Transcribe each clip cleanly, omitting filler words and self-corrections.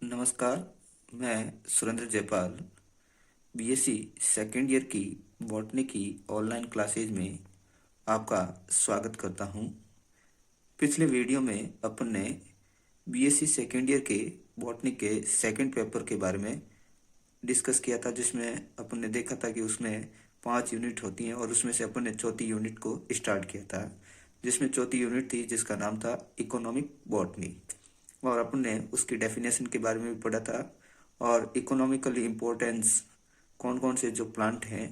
नमस्कार। मैं Surendra Jaipal BSc second year की बॉटनी की ऑनलाइन क्लासेज में आपका स्वागत करता हूं। पिछले वीडियो में अपन ने बीएससी सेकेंड ईयर के बॉटनी के सेकंड पेपर के बारे में डिस्कस किया था, जिसमें अपन ने देखा था कि उसमें 5 यूनिट होती हैं और उसमें से अपन ने चौथी यूनिट को स्टार्ट किया था, जिसमें चौथी यूनिट थी जिसका नाम था इकोनॉमिक बॉटनी। और अपन ने उसकी डेफिनेशन के बारे में भी पढ़ा था और इकोनॉमिकली इम्पोर्टेंस कौन कौन से जो प्लांट हैं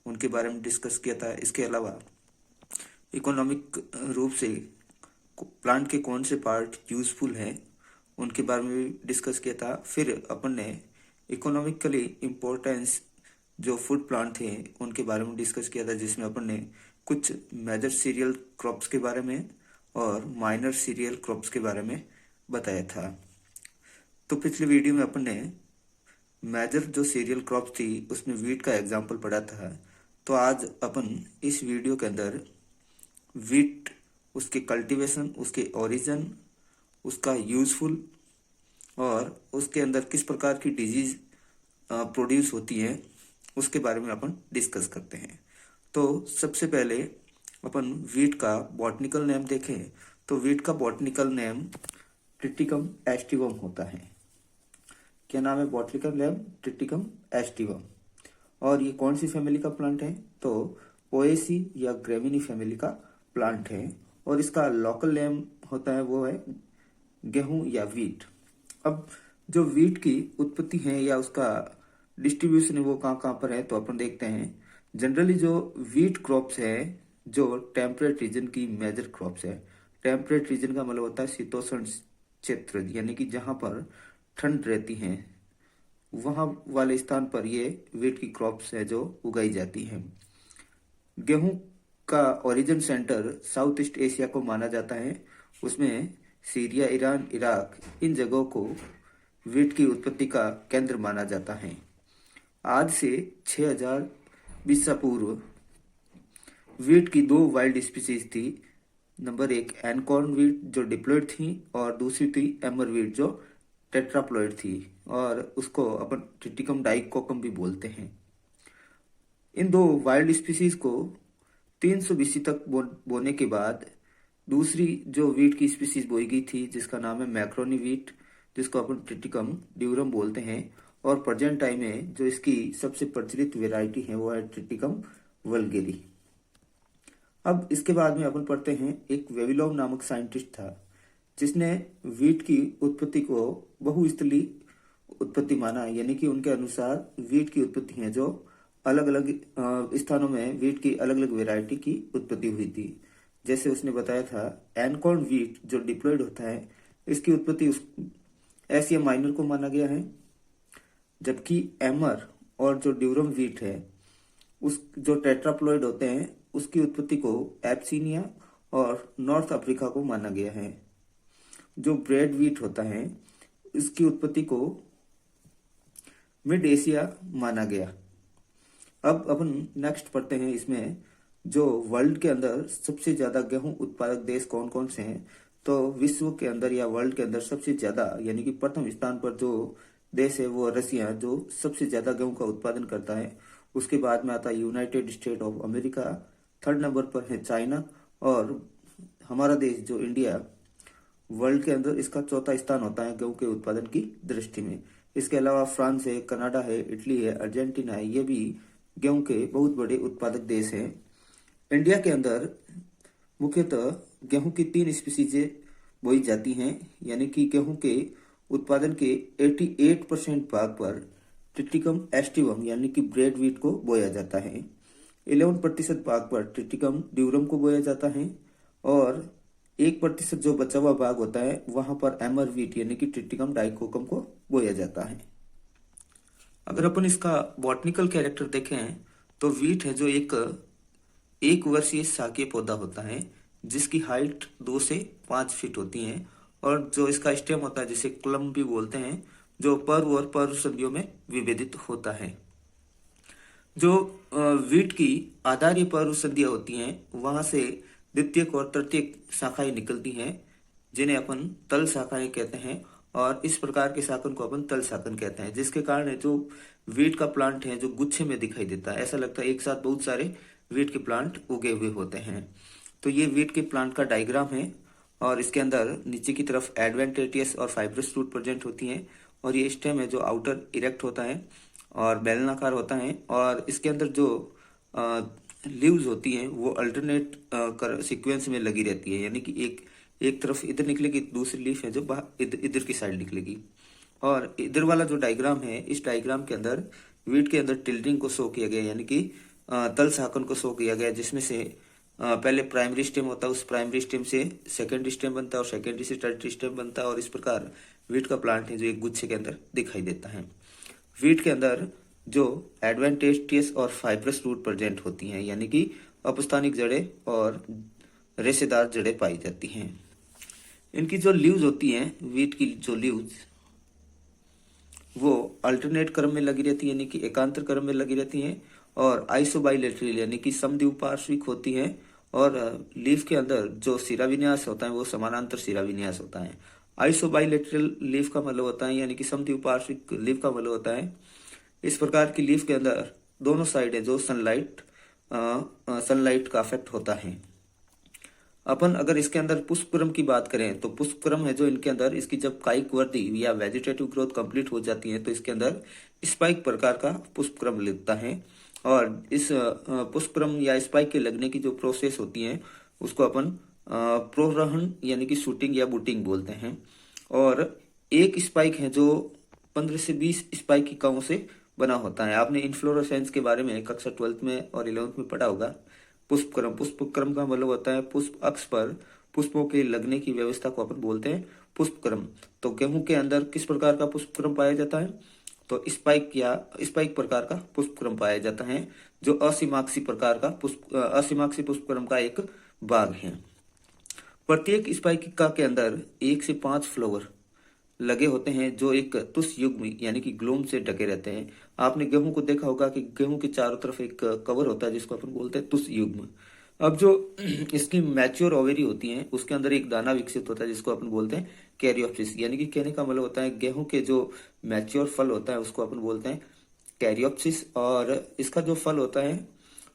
उनके बारे में डिस्कस किया था। इसके अलावा इकोनॉमिक रूप से प्लांट के कौन से पार्ट यूजफुल हैं उनके बारे में भी डिस्कस किया था। फिर अपन ने इकोनॉमिकली इम्पोर्टेंस जो फूड प्लांट थे उनके बारे में डिस्कस किया था, जिसमें अपन ने कुछ मेजर सीरियल क्रॉप्स के बारे में और माइनर सीरियल क्रॉप्स के बारे में बताया था। तो पिछले वीडियो में अपन ने मेजर जो सीरियल क्रॉप्स थी उसमें वीट का एग्जाम्पल पढ़ा था। तो आज अपन इस वीडियो के अंदर वीट, उसके कल्टीवेशन, उसके ओरिजिन, उसका यूजफुल और उसके अंदर किस प्रकार की डिजीज प्रोड्यूस होती है उसके बारे में अपन डिस्कस करते हैं। तो सबसे पहले अपन वीट का बॉटनिकल नेम देखें तो वीट का बॉटनिकल नेम ट्रिटिकम एस्टिवम होता है। क्या नाम है बॉटनिकल नेम? Triticum aestivum. और ये कौन सी फैमिली का प्लांट है? तो पोएसी या ग्रेमिनी फैमिली का प्लांट है। और इसका लोकल नेम होता है वो है गेहूं या वीट। अब जो वीट की उत्पत्ति है या उसका डिस्ट्रीब्यूशन है वो कहाँ कहाँ पर है तो अपन देखते हैं। जनरली जो वीट क्रॉप्स है जो टेम्परेट रीजन की मेजर क्रॉप्स है। टेम्परेट रीजन का मतलब होता है शीतोष्ण क्षेत्र, यानी कि जहां पर ठंड रहती है वहां वाले स्थान पर ये वीट की क्रॉप्स है जो उगाई जाती हैं। गेहूं का origin centre south east Asia को माना जाता है। उसमें सीरिया, ईरान, इराक, इन जगहों को वीट की उत्पत्ति का केंद्र माना जाता है। आज से 6000 ईसा पूर्व वीट की 2 वाइल्ड स्पीसीज थी। नंबर 1 एनकॉर्न वीट जो डिप्लॉयड थी और दूसरी थी एमर वीट जो टेट्राप्लॉयड थी, और उसको अपन ट्रिटिकम डाइकोकम भी बोलते हैं। इन 2 वाइल्ड स्पीसीज को 300 बीसी तक बोने के बाद दूसरी जो वीट की स्पीसीज बोई गई थी जिसका नाम है मैक्रोनी वीट, जिसको अपन ट्रिटिकम ड्यूरम बोलते हैं। और प्रेजेंट टाइम में जो इसकी सबसे प्रचलित वेराइटी है वो है ट्रिटिकम वल्गेरी। अब इसके बाद में अपन पढ़ते हैं एक वेविलोव नामक साइंटिस्ट था जिसने वीट की उत्पत्ति को बहुस्थली उत्पत्ति माना, यानी कि उनके अनुसार वीट की उत्पत्ति है जो अलग अलग स्थानों में वीट की अलग अलग वेराइटी की उत्पत्ति हुई थी। जैसे उसने बताया था एनकॉर्न वीट जो डिप्लॉयड होता है इसकी उत्पत्ति एशिया माइनर को माना गया है, जबकि एमर और जो ड्यूरम वीट है उस जो टेट्राप्लॉयड होते हैं उसकी उत्पत्ति को एब्सीनिया और नॉर्थ अफ्रीका को माना गया है। जो ब्रेड वीट होता है इसकी उत्पत्ति को मिड एशिया माना गया। अब अपन नेक्स्ट पढ़ते हैं इसमें जो वर्ल्ड के अंदर सबसे ज्यादा गेहूं उत्पादक देश कौन कौन से हैं। तो विश्व के अंदर या वर्ल्ड के अंदर सबसे ज्यादा यानी कि प्रथम स्थान पर जो देश है वो रसिया, जो सबसे ज्यादा गेहूं का उत्पादन करता है। उसके बाद में आता है United state of America, third number पर है चाइना, और हमारा देश जो इंडिया वर्ल्ड के अंदर इसका चौथा स्थान होता है गेहूं के उत्पादन की दृष्टि में। इसके अलावा फ्रांस है, कनाडा है, इटली है, अर्जेंटीना है, ये भी गेहूं के बहुत बड़े उत्पादक देश हैं। इंडिया के अंदर मुख्यतः गेहूं की 3 स्पीसीज बोई जाती हैं, यानी कि गेहूं के उत्पादन के 88% भाग पर ट्रिटिकम एस्टिवम यानी कि ब्रेड वीट को बोया जाता है। 11% भाग पर ट्रिटिकम ड्यूरम को बोया जाता है और 1% जो बचा हुआ भाग होता है वहां पर एमर वीट यानी कि ट्रिटिकम डाइकोकम को बोया जाता है। अगर अपन इसका बॉटनिकल कैरेक्टर देखें तो वीट है जो एक वर्षीय शाकीय पौधा होता है जिसकी हाइट 2 से 5 फीट होती है, और जो इसका स्टेम होता है जिसे क्लम भी बोलते हैं, जो पर्व और पर्व संधियों में विभेदित होता है। जो वीट की आधारीय पर्व संधियां होती हैं वहां से द्वितीयक और तृतीयक शाखाएं निकलती हैं जिन्हें अपन तल शाखाएं कहते हैं, और इस प्रकार के शाकन को अपन तल शाकन कहते हैं, जिसके कारण जो वीट का प्लांट है जो गुच्छे में दिखाई देता है, ऐसा लगता है एक साथ बहुत सारे वीट के प्लांट उगे हुए होते हैं। तो ये वीट के प्लांट का डायग्राम है और इसके अंदर नीचे की तरफ एडवेंटिशियस और फाइब्रस रूट प्रेजेंट होती हैं और ये स्टेम है जो आउटर इरेक्ट होता है और बेलनाकार होता है और इसके अंदर जो लीव्स होती हैं वो अल्टरनेट कर सीक्वेंस में लगी रहती है, यानी कि एक तरफ इधर निकलेगी, दूसरी लीफ है जो इधर की साइड निकलेगी। और इधर वाला जो डायग्राम है, इस डायग्राम के अंदर वीट के अंदर टिल्टिंग को शो किया गया, यानी कि तल शाकन को शो किया गया, जिसमें से पहले प्राइमरी स्टेम होता है, उस प्राइमरी स्टेम से सेकेंडरी स्टेम बनता है और सेकेंडरी से टर्टरी स्टेम बनता है और इस प्रकार वीट का प्लांट है जो एक गुच्छे के अंदर दिखाई देता है। वीट के अंदर जो एडवेंटिशियस और फाइब्रस रूट प्रेजेंट होती हैं, यानी कि अपस्थानिक जड़ें और रेशेदार जड़ें पाई जाती हैं। इनकी जो लीव्स होती हैं, वीट की जो लीव्स वो अल्टरनेट क्रम में लगी रहती है, यानी कि एकांतर क्रम में लगी रहती हैं और आइसोबाइलेटरल यानी कि समद्विपार्श्विक होती हैं और लीफ के अंदर जो शिराविन्यास होता है वो समानांतर शिराविन्यास होता है। आइसोबाइलेटरल लीफ का मतलब होता है, यानी कि समद्विपार्श्विक लीफ का मतलब होता है इस प्रकार की लीफ के अंदर दोनों साइड है जो सनलाइट का अफेक्ट होता है। अपन अगर इसके अंदर पुष्पक्रम की बात करें तो पुष्पक्रम है जो इनके अंदर इसकी जब कायिक वृद्धि या वेजिटेटिव ग्रोथ कंप्लीट हो जाती है तो इसके अंदर स्पाइक प्रकार का पुष्पक्रम लगता है और इस पुष्पक्रम या स्पाइक के लगने की जो प्रोसेस होती है उसको अपन प्रोरहन यानी कि शूटिंग या बूटिंग बोलते हैं। और एक स्पाइक है जो 15 से 20 स्पाइकिकाओं से बना होता है। आपने इन्फ्लोरेसेंस के बारे में कक्षा 12th में और 11th में पढ़ा होगा। पुष्पक्रम का मतलब होता है पुष्प अक्ष पर पुष्पों के लगने की व्यवस्था को अपन बोलते हैं पुष्पक्रम। तो गेहूं के अंदर किस प्रकार का पुष्पक्रम पाया जाता है? तो स्पाइक प्रकार का पुष्पक्रम पाया जाता है जो असीमाक्षी पुष्पक्रम का एक भाग है। प्रत्येक स्पाइकिका के अंदर 1 से 5 फ्लावर लगे होते हैं जो एक तुष युग्म यानी कि ग्लोम से ढके रहते हैं। आपने गेहूं को देखा होगा कि गेहूं के चारों तरफ एक कवर होता है जिसको अपन बोलते हैं तुष युग्म। अब जो इसकी मैच्योर ओवेरी होती है उसके अंदर एक दाना विकसित होता है जिसको अपन बोलते हैं कैरियोप्सिस, यानी कि कहने का मतलब होता है गेहूं के जो मैच्योर फल होता है उसको अपन बोलते हैं कैरियोप्सिस। और इसका जो फल होता है,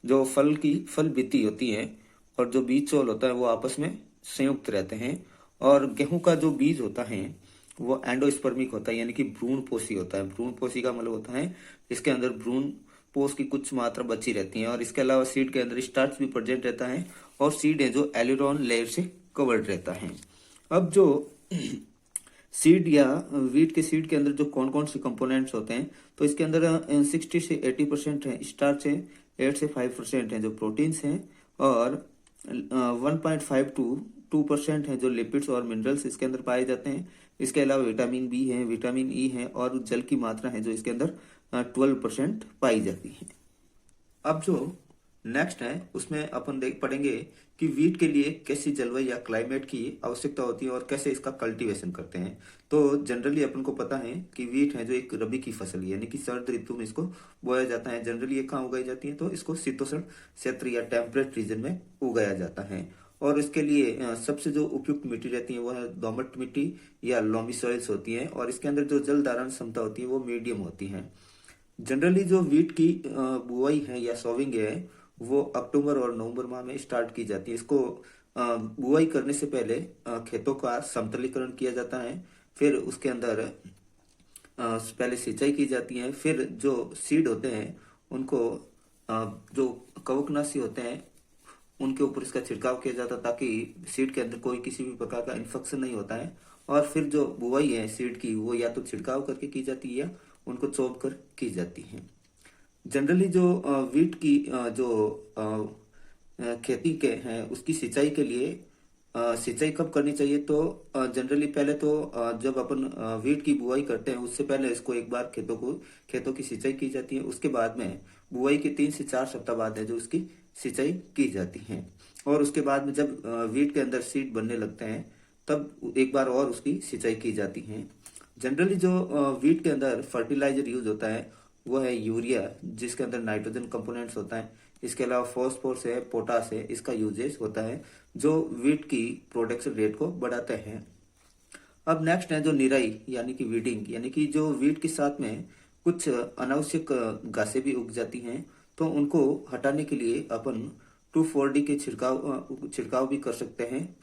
जो फल बित्ती होती है और जो बीज चोल होता है वो आपस में संयुक्त रहते हैं। और गेहूं का जो बीज होता है वो एंडोस्पर्मिक होता है, यानी कि भ्रूणपोषी होता है। भ्रूणपोषी का मतलब होता है इसके अंदर भ्रूण पोष की कुछ मात्रा बची रहती है। और इसके अलावा सीड के अंदर स्टार्च भी प्रेजेंट रहता है और सीड है जो एलिरॉन लेयर से कवर्ड रहता है। अब जो सीड या वीट के सीड के अंदर जो कौन कौन से कंपोनेंट्स होते हैं, तो इसके अंदर 60 से 80% है स्टार्च है, 8 से 5% है जो प्रोटीन्स हैं और 1.5 to 2% है जो लिपिड्स और मिनरल्स इसके अंदर पाए जाते हैं। इसके अलावा विटामिन बी है, विटामिन ई है और जल की मात्रा है जो इसके अंदर 12% पाई जाती है। अब जो नेक्स्ट है उसमें अपन देख पढ़ेंगे कि वीट के लिए कैसी जलवायु या क्लाइमेट की आवश्यकता होती है और कैसे इसका कल्टीवेशन करते हैं। तो जनरली अपन को पता है कि वीट है जो एक रबी की फसल है, यानी कि शरद ऋतु में इसको बोया जाता है। जनरली ये कहाँ उगाई जाती है? तो इसको शीतोष्ण क्षेत्र या टेम्परेट रीजन में उगाया जाता है। और इसके लिए सबसे जो उपयुक्त मिट्टी रहती है वो है दोमट मिट्टी या लोमी सॉइल्स होती है और इसके अंदर जो जल धारण क्षमता होती है वो मीडियम होती है। जनरली जो वीट की बुआई है या सोविंग है वो अक्टूबर और नवंबर माह में स्टार्ट की जाती है। इसको बुआई करने से पहले खेतों का समतलीकरण किया जाता है, फिर उसके अंदर पहले सिंचाई की जाती है, फिर जो सीड होते हैं उनको जो कवकनाशी होते हैं उनके ऊपर इसका छिड़काव किया जाता है ताकि सीड के अंदर कोई किसी भी प्रकार का इन्फेक्शन नहीं होता है। और फिर जो बुआई है सीड की वो या तो छिड़काव करके की जाती है या उनको चौब कर की जाती है। जनरली जो वीट की जो खेती के हैं उसकी सिंचाई के लिए सिंचाई कब करनी चाहिए? तो जनरली पहले तो जब अपन वीट की बुआई करते हैं उससे पहले इसको एक बार खेतों की सिंचाई की जाती है। उसके बाद में बुआई के 3 से 4 सप्ताह बाद है जो उसकी सिंचाई की जाती है। और उसके बाद में जब वीट के अंदर सीड बनने लगते हैं तब एक बार और उसकी सिंचाई की जाती है। जनरली जो वीट के अंदर फर्टिलाइजर यूज होता है वो है यूरिया, जिसके अंदर नाइट्रोजन कंपोनेंट्स होता है। इसके अलावा फॉस्फोरस है, पोटास है, इसका यूजेस होता है जो वीट की प्रोडक्शन रेट को बढ़ाते हैं। अब नेक्स्ट है जो निराई यानी कि वीडिंग, यानी कि जो वीट के साथ में कुछ अनावश्यक घासें भी उग जाती हैं, तो उनको हटाने के लिए अपन 2,4-D के छिड़काव भी कर सकते हैं।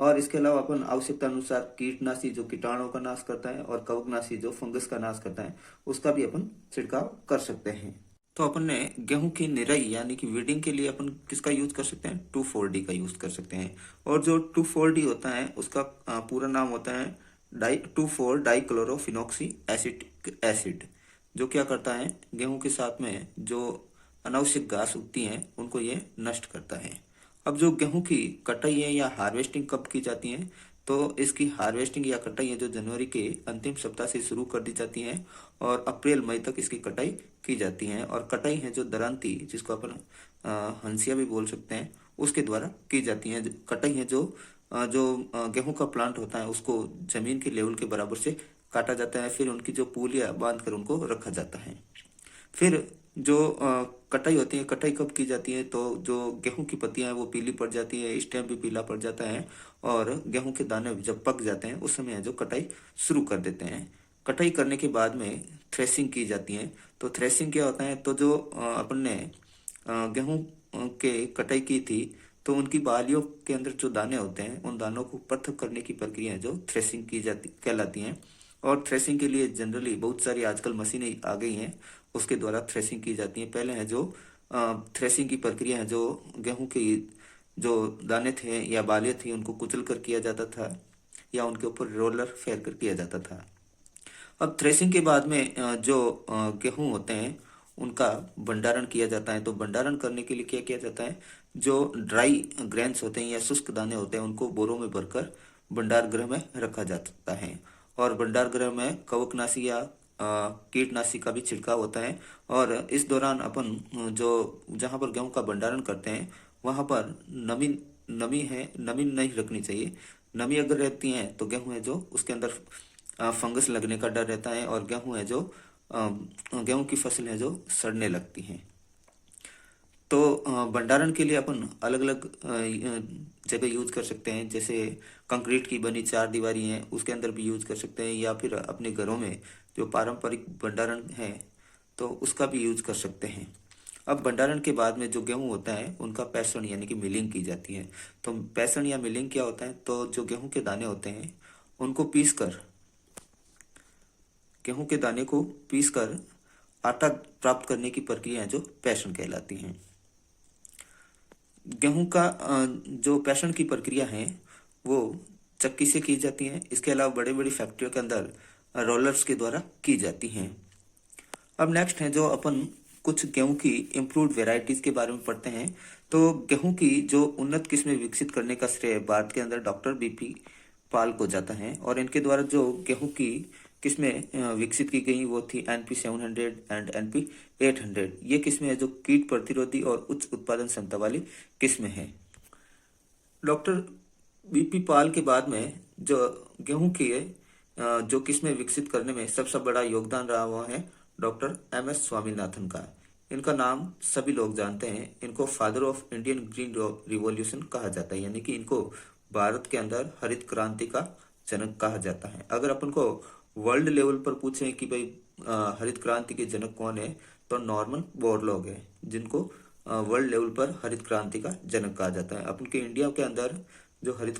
और इसके अलावा अपन आवश्यकता अनुसार कीटनाशी जो कीटाणुओं का नाश करता है और कवकनाशी जो फंगस का नाश करता है, उसका भी अपन छिड़काव कर सकते हैं। तो अपन ने गेहूं की निराई यानी कि वीडिंग के लिए अपन किसका यूज कर सकते हैं? 2,4-D का यूज कर सकते हैं। और जो 2,4-D होता है उसका पूरा नाम होता है 2,4-डाइक्लोरोफिनॉक्सी एसिड, जो क्या करता है, गेहूं के साथ में जो अनावश्यक घास उगती हैं उनको ये नष्ट करता है। अब जो गेहूं की कटाई है या हार्वेस्टिंग कब की जाती है? तो इसकी हार्वेस्टिंग या कटाई है जो जनवरी के अंतिम सप्ताह से शुरू कर दी जाती है और अप्रैल मई तक इसकी कटाई की जाती है। और कटाई है जो दरांती, जिसको अपन हंसिया भी बोल सकते हैं, उसके द्वारा की जाती है। कटाई है जो गेहूं का प्लांट होता है उसको जमीन के लेवल के बराबर से काटा जाता है, फिर उनकी जो पूलियां बांध कर उनको रखा जाता है। फिर जो कटाई होती है, कटाई कब की जाती है? तो जो गेहूं की पत्तियां हैं वो पीली पड़ जाती है, स्टेम भी पीला पड़ जाता है और गेहूं के दाने जब पक जाते हैं उस समय जो कटाई शुरू कर देते हैं। कटाई करने के बाद में थ्रेसिंग की जाती है। तो थ्रेसिंग क्या होता है? तो जो अपन ने गेहूं के कटाई की थी, तो उनकी बालियों के अंदर जो दाने होते हैं उन दानों को पृथक करने की प्रक्रिया है जो थ्रेसिंग की जाती कहलाती है। और थ्रेसिंग के लिए जनरली बहुत सारी आजकल मशीनें आ गई हैं, उसके द्वारा थ्रेसिंग की जाती है। पहले है जो थ्रेसिंग की प्रक्रिया है जो गेहूं के जो दाने थे या बालियां थी उनको कुचल कर किया जाता था या उनके ऊपर रोलर फेर कर किया जाता था। अब थ्रेसिंग के बाद में जो गेहूं होते हैं उनका भंडारण किया जाता है। तो भंडारण करने के लिए क्या किया जाता है? जो ड्राई ग्रेन्स होते हैं या शुष्क दाने होते हैं उनको बोरों में भरकर भंडार गृह में रखा जाता है। और भंडार गृह में कवकनाशी या कीटनाशी का भी छिड़काव होता है। और इस दौरान अपन जो जहां पर गेहूं का भंडारण करते हैं वहां पर नमी नमी है नमी नहीं रखनी चाहिए। नमी अगर रहती है तो गेहूं है जो उसके अंदर फंगस लगने का डर रहता है और गेहूं है जो गेहूं की फसल है जो सड़ने लगती है। तो भंडारण के लिए अपन अलग अलग जगह यूज कर सकते हैं, जैसे कंक्रीट की बनी चार दीवारी है उसके अंदर भी यूज कर सकते हैं, या फिर अपने घरों में जो पारंपरिक भंडारण है तो उसका भी यूज कर सकते हैं। अब भंडारण के बाद में जो गेहूं होता है उनका पैसण यानी कि मिलिंग की जाती है। तो पैसण या मिलिंग क्या होता है? तो जो गेहूं के दाने होते हैं उनको पीस कर गेहूं के दाने को पीसकर आटा प्राप्त करने की प्रक्रिया है जो पैसण कहलाती है। गेहूं का जो पैसण की प्रक्रिया है वो चक्की से की जाती है। इसके अलावा बड़े बड़ी फैक्ट्रियों के अंदर रोलर्स के द्वारा की जाती हैं। अब नेक्स्ट है जो अपन कुछ गेहूं की इम्प्रूव्ड वेराइटीज के बारे में पढ़ते हैं। तो गेहूं की जो उन्नत किस्में विकसित करने का श्रेय भारत के अंदर डॉक्टर बीपी पाल को जाता है। और इनके द्वारा जो गेहूं की किस्में विकसित की गई वो थी NP 700 एंड NP 800। ये किस्में है जो कीट प्रतिरोधी और उच्च उत्पादन क्षमता वाली किस्में हैं। डॉक्टर बीपी पाल के बाद में जो गेहूं की जो किस्में विकसित करने में सबसे बड़ा योगदान रहा हुआ है डॉक्टर MS स्वामीनाथन का। इनका नाम सभी लोग जानते हैं। इनको father of Indian green revolution कहा जाता है, यानी कि इनको भारत के अंदर हरित क्रांति का जनक कहा जाता है। अगर अपन को वर्ल्ड लेवल पर पूछें कि भाई हरित क्रांति के जनक कौन है, तो नॉर्मन बोरलॉग है जिनको वर्ल्ड लेवल पर हरित क्रांति का जनक कहा जाता है। अपन के इंडिया के अंदर जो हरित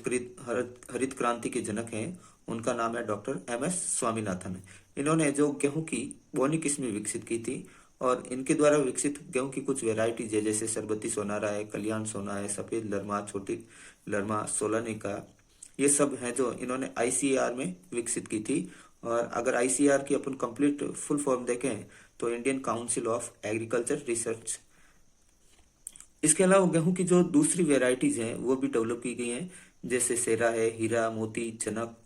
क्रांति के जनक हैं उनका नाम है डॉक्टर MS स्वामीनाथन। इन्होंने जो गेहूं की बोनी किस्में विकसित की थी और इनके द्वारा विकसित गेहूं की कुछ वेराइटीज है, जैसे सरबती सोनारा है, कल्याण सोना है, सफेद लरमा, छोटी लरमा, सोलानिका, ये सब है जो इन्होंने ICAR में विकसित की थी। और अगर ICAR की अपन कंप्लीट फुल फॉर्म देखें तो Indian council of agriculture research. इसके अलावा गेहूं की जो दूसरी वेराइटीज हैं वो भी डेवलप की गई हैं, जैसे सेरा है, Hira, Moti, Janak,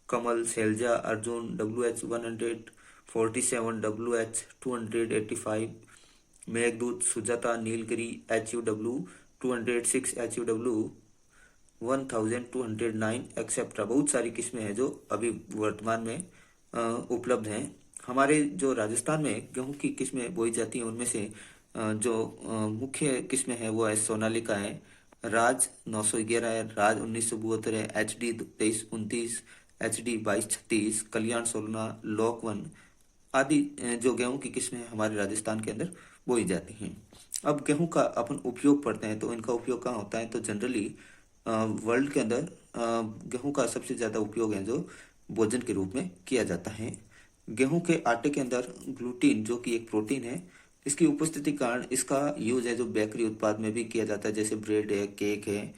Kamal, Shailja, Arjun, WH 147, WH 285, Meghdoot, Sujata, Nilgiri, HUW 206, HUW 1209 etcetera. बहुत सारी किस्में हैं जो अभी वर्तमान में उपलब्ध हैं। हमारे जो राजस्थान में गेहूं की किस्में बोई जाती हैं उनमें से जो मुख्य किस्में हैं वो है सोनालिका है, राज 911 है, राज 1972 है, HD 2329, HD 2236, कल्याण 16, लॉक 1 आदि जो गेहूं की किस्में हमारे राजस्थान के अंदर बोई जाती हैं। अब गेहूं का अपन उपयोग पढ़ते हैं तो इनका उपयोग कहाँ होता है, तो जनरली वर्ल्ड के अंदर गेहूं का सबसे ज़्यादा उपयोग है जो भोजन के रूप में किया जाता है। गेहूं के आटे के अंदर ग्लूटीन जो कि एक प्रोटीन है, इसकी उपस्थिति के कारण इसका यूज है जो बेकरी उत्पाद में भी किया जाता है, जैसे ब्रेड है, केक है,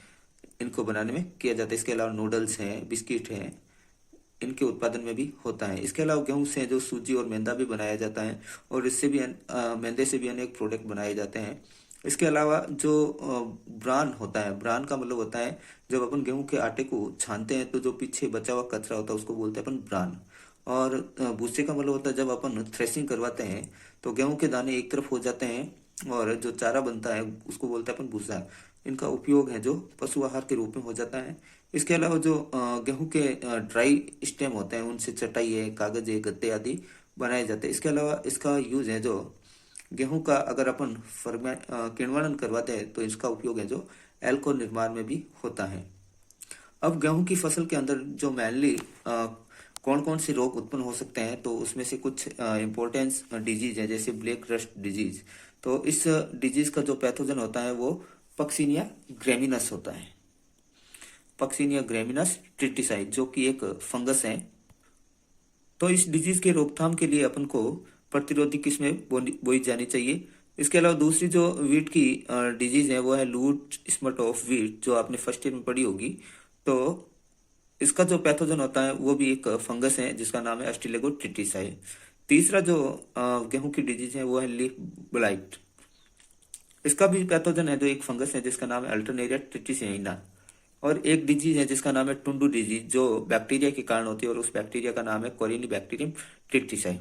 इनको बनाने में किया जाता है। इसके अलावा नूडल्स हैं, बिस्किट हैं, इनके उत्पादन में भी होता है। इसके अलावा गेहूं से जो सूजी और मैदा भी बनाया जाता है और इससे भी मैदे से भी अनेक प्रोडक्ट बनाए जाते हैं। इसके अलावा जो ब्रान होता है, ब्रान का मतलब होता है जब अपन गेहूं के आटे को छानते हैं तो जो पीछे बचा हुआ कचरा होता है उसको बोलते हैं अपन ब्रान। और भूसे का मतलब होता है जब अपन थ्रेसिंग करवाते हैं तो गेहूं के दाने एक तरफ हो जाते हैं और जो चारा बनता है उसको बोलते हैं अपन भूसा। इनका उपयोग है जो पशु आहार के रूप में हो जाता है। इसके अलावा जो गेहूं के ड्राई स्टेम होते हैं उनसे चटाई है, कागज है, गत्ते आदि बनाए जाते हैं। इसके अलावा इसका यूज है जो गेहूं का अगर अपन किण्वन करवाते हैं तो इसका उपयोग है जो एल्कोहल निर्माण में भी होता है। अब गेहूं की फसल के अंदर जो मेनली कौन कौन से रोग उत्पन्न हो सकते हैं, तो उसमें से कुछ इम्पोर्टेंस डिजीज है जैसे ब्लैक रस्ट डिजीज। तो इस डिजीज का जो पैथोजन होता है वो पक्सिनिया ग्रेमिनस होता है। पक्सिनिया ग्रेमिनस ट्रिटिसाई जो कि एक फंगस है। तो इस डिजीज के रोकथाम के लिए अपन को प्रतिरोधी किस्में बोई जानी चाहिए। इसके अलावा दूसरी जो वीट की डिजीज है वो है लूट स्पॉट ऑफ वीट, जो आपने फर्स्ट ईयर में पढ़ी होगी। तो इसका जो पैथोजन होता है वो भी एक फंगस है जिसका नाम है एस्टिलेगो ट्रिटिसाई। तीसरा जो गेहूं की डिजीज है वो है लीफ ब्लाइट। इसका भी पैथोजन है जो एक फंगस है जिसका नाम है अल्टरनेरिया ट्रिटिसिना। और एक डिजीज है जिसका नाम है टुंडू डिजीज जो बैक्टीरिया के कारण होती है और उस बैक्टीरिया का नाम है कोरिनी बैक्टीरियम ट्रिटिसाई।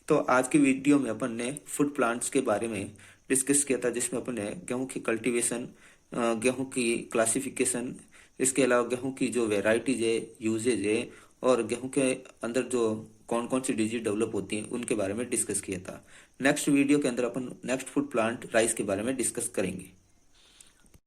तो आज की वीडियो में अपन ने फूड प्लांट्स के बारे में डिस्कस किया था जिसमें अपन ने गेहूं की कल्टीवेशन, गेहूं की क्लासिफिकेशन, इसके अलावा गेहूं की जो वेराइटीज है, यूजेज है और गेहूं के अंदर जो कौन कौन सी डिजीज डेवलप होती हैं उनके बारे में डिस्कस किया था। नेक्स्ट वीडियो के अंदर अपन नेक्स्ट फूड प्लांट राइस के बारे में डिस्कस करेंगे।